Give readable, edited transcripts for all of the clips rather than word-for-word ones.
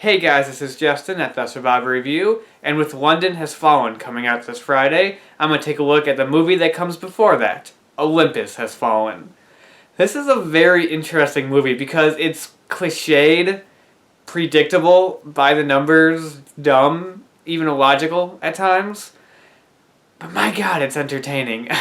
Hey guys, this is Justin at The Survivor Review, and with London Has Fallen coming out this Friday, I'm going to take a look at the movie that comes before that, Olympus Has Fallen. This is a very interesting movie because it's cliched, predictable, by the numbers, dumb, even illogical at times. But my god, it's entertaining. I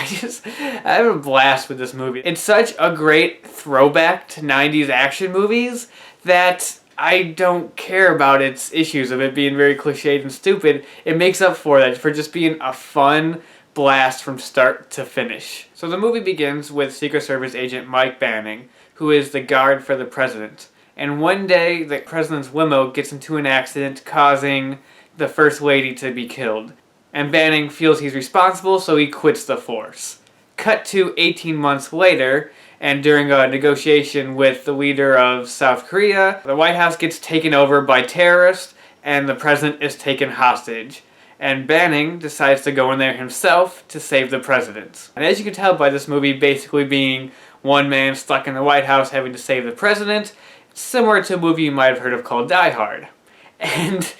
have a blast with this movie. It's such a great throwback to 90s action movies that I don't care about its issues of it being very cliched and stupid. It makes up for that for just being a fun blast from start to finish. So the movie begins with Secret Service agent Mike Banning, who is the guard for the president. And one day, the president's limo gets into an accident, causing the First Lady to be killed. And Banning feels he's responsible, so he quits the force. Cut to 18 months later, and during a negotiation with the leader of South Korea, the White House gets taken over by terrorists, and the president is taken hostage. And Banning decides to go in there himself to save the president. And as you can tell by this movie basically being one man stuck in the White House having to save the president, it's similar to a movie you might have heard of called Die Hard. And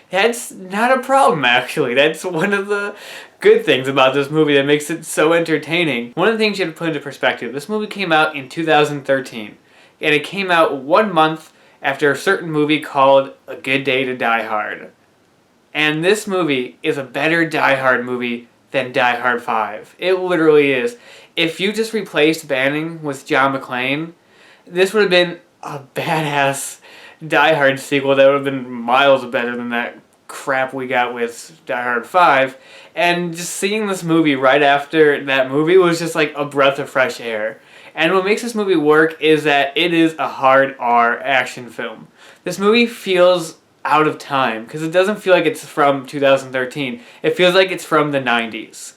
that's not a problem, actually. That's one of the good things about this movie that makes it so entertaining. One of the things you have to put into perspective, this movie came out in 2013, and it came out 1 month after a certain movie called A Good Day to Die Hard. And this movie is a better Die Hard movie than Die Hard 5. It literally is. If you just replaced Banning with John McClane, this would have been a badass Die Hard sequel that would have been miles better than that crap we got with Die Hard 5. And just seeing this movie right after that movie was just like a breath of fresh air. And what makes this movie work is that it is a hard R action film. This movie feels out of time because it doesn't feel like it's from 2013. It feels like it's from the 90s.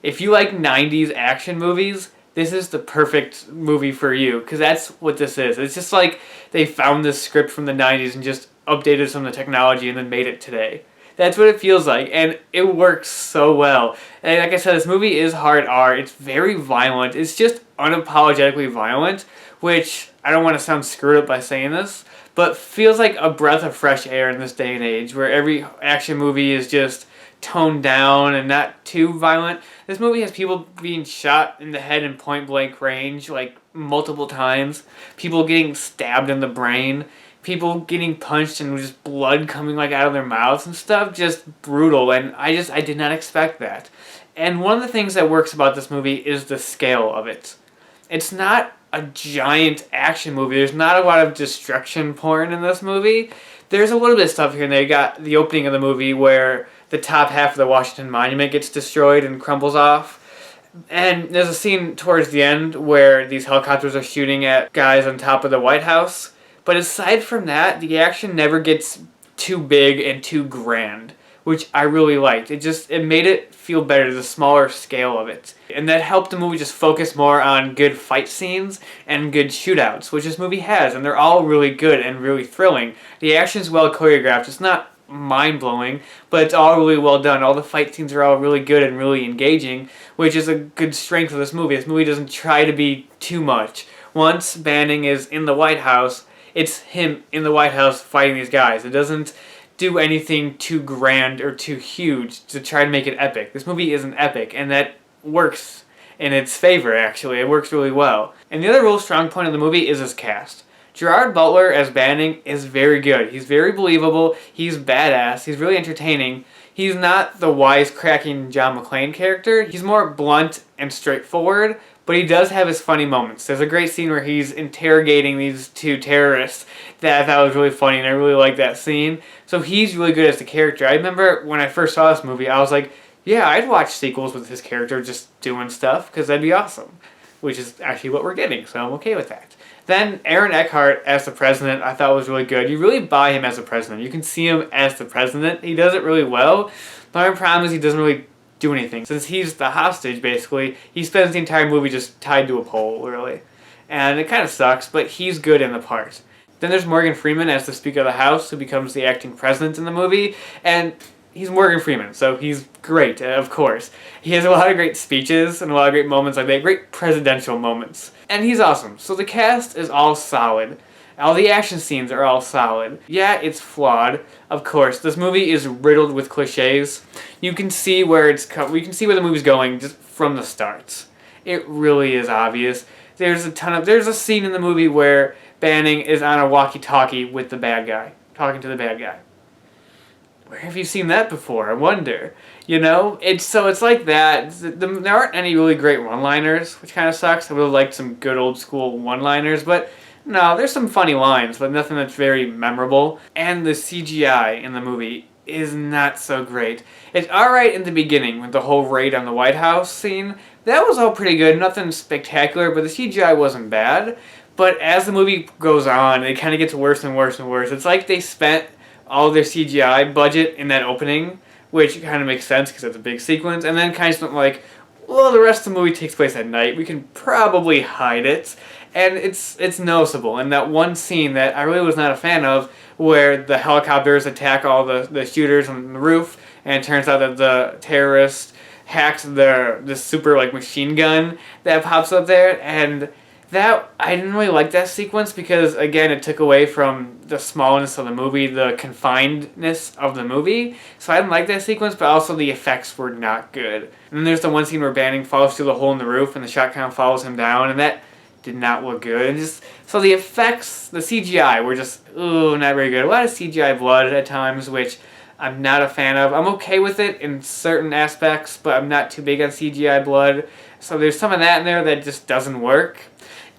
If you like 90s action movies, this is the perfect movie for you, because that's what this is. It's just like they found this script from the 90s and just updated some of the technology and then made it today. That's what it feels like, and it works so well. And like I said, this movie is hard R. It's very violent. It's just unapologetically violent, which I don't want to sound screwed up by saying this, but feels like a breath of fresh air in this day and age, where every action movie is just toned down and not too violent. This movie has people being shot in the head in point blank range like multiple times, people getting stabbed in the brain, people getting punched and just blood coming like out of their mouths and stuff. Just brutal, and I did not expect that. And one of the things that works about this movie is the scale of it. It's not a giant action movie. There's not a lot of destruction porn in this movie. There's a little bit of stuff here and there. You got the opening of the movie where the top half of the Washington Monument gets destroyed and crumbles off. And there's a scene towards the end where these helicopters are shooting at guys on top of the White House. But aside from that, the action never gets too big and too grand, which I really liked. It made it feel better, the smaller scale of it. And that helped the movie just focus more on good fight scenes and good shootouts, which this movie has, and they're all really good and really thrilling. The action's well choreographed. It's not mind-blowing, but it's all really well done. All the fight scenes are all really good and really engaging, which is a good strength of this movie. This movie doesn't try to be too much. Once Banning is in the White House, it's him in the White House fighting these guys. It doesn't do anything too grand or too huge to try to make it epic. This movie isn't epic, and that works in its favor, actually. It works really well. And the other real strong point of the movie is his cast. Gerard Butler as Banning is very good. He's very believable. He's badass. He's really entertaining. He's not the wisecracking John McClane character. He's more blunt and straightforward, but he does have his funny moments. There's a great scene where he's interrogating these two terrorists that I thought was really funny, and I really like that scene. So he's really good as the character. I remember when I first saw this movie, I was like, yeah, I'd watch sequels with his character just doing stuff, because that'd be awesome. Which is actually what we're getting, so I'm okay with that. Then Aaron Eckhart as the president I thought was really good. You really buy him as the president. You can see him as the president. He does it really well. The only problem is he doesn't really do anything. Since he's the hostage, basically, he spends the entire movie just tied to a pole, really. And it kind of sucks, but he's good in the part. Then there's Morgan Freeman as the Speaker of the House, who becomes the acting president in the movie. And he's Morgan Freeman, so he's great, of course. He has a lot of great speeches and a lot of great moments like that, great presidential moments. And he's awesome. So the cast is all solid. All the action scenes are all solid. Yeah, it's flawed. Of course, this movie is riddled with cliches. You can see where we can see where the movie's going just from the start. It really is obvious. There's a scene in the movie where Banning is on a walkie-talkie with the bad guy, talking to the bad guy. Where have you seen that before? I wonder. You know, it's like that. There aren't any really great one-liners, which kind of sucks. I would have liked some good old school one-liners, but no, there's some funny lines, but nothing that's very memorable. And the CGI in the movie is not so great. It's alright in the beginning with the whole raid on the White House scene. That was all pretty good, nothing spectacular, but the CGI wasn't bad. But as the movie goes on, it kind of gets worse and worse and worse. It's like they spent all their CGI budget in that opening, which kind of makes sense because it's a big sequence, and then kind of something like, well, the rest of the movie takes place at night. We can probably hide it. And it's noticeable. And that one scene that I really was not a fan of, where the helicopters attack all the shooters on the roof, and it turns out that the terrorist hacks the super like machine gun that pops up there, and that I didn't really like that sequence because again it took away from the smallness of the movie, the confinedness of the movie. So I didn't like that sequence, but also the effects were not good. And then there's the one scene where Banning falls through the hole in the roof and the shot kind of follows him down, and that did not look good. And just so the effects, the CGI were just not very good. A lot of CGI blood at times, which I'm not a fan of. I'm okay with it in certain aspects, but I'm not too big on CGI blood. So there's some of that in there that just doesn't work.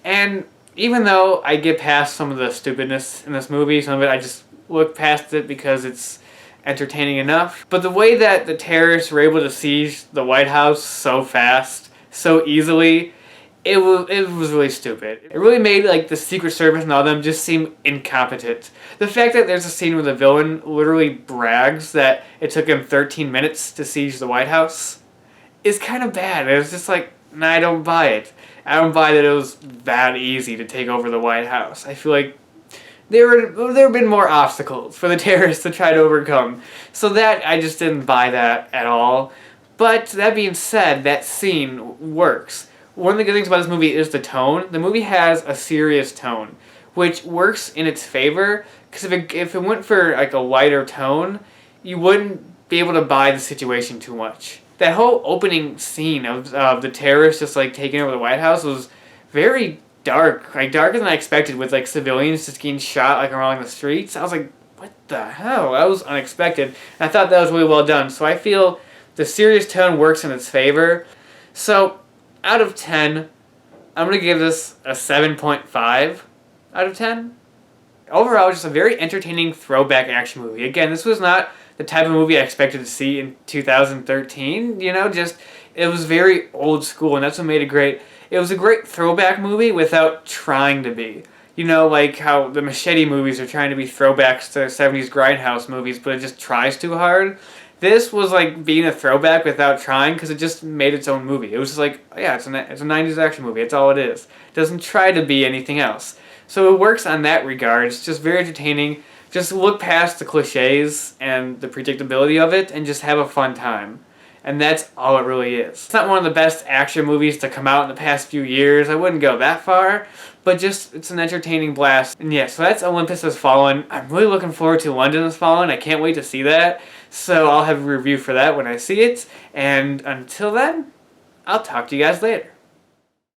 And even though I get past some of the stupidness in this movie, some of it I just look past it because it's entertaining enough. But the way that the terrorists were able to siege the White House so fast, so easily, it was really stupid. It really made like the Secret Service and all them just seem incompetent. The fact that there's a scene where the villain literally brags that it took him 13 minutes to siege the White House is kind of bad. It was just like, nah, I don't buy it. I don't buy that it was that easy to take over the White House. I feel like there have been more obstacles for the terrorists to try to overcome. So that, I just didn't buy that at all. But that being said, that scene works. One of the good things about this movie is the tone. The movie has a serious tone, which works in its favor, because if it went for like a lighter tone, you wouldn't be able to buy the situation too much. That whole opening scene of the terrorists just like taking over the White House was very dark, like darker than I expected, with like civilians just getting shot like around the streets. I was like, what the hell? That was unexpected. And I thought that was really well done. So I feel the serious tone works in its favor. So out of 10, I'm going to give this a 7.5 out of 10. Overall, just a very entertaining throwback action movie. Again, this was not the type of movie I expected to see in 2013. You know, just it was very old school, and that's what made it great. It was a great throwback movie without trying to be. You know, like how the Machete movies are trying to be throwbacks to 70s Grindhouse movies, but it just tries too hard. This was like being a throwback without trying, because it just made its own movie. It was just like, yeah, it's a 90s action movie. It's all it is. It doesn't try to be anything else. So it works on that regard. It's just very entertaining. Just look past the cliches and the predictability of it and just have a fun time. And that's all it really is. It's not one of the best action movies to come out in the past few years. I wouldn't go that far, but just it's an entertaining blast. And yeah, so that's Olympus Has Fallen. I'm really looking forward to London Has Fallen. I can't wait to see that. So I'll have a review for that when I see it. And until then, I'll talk to you guys later.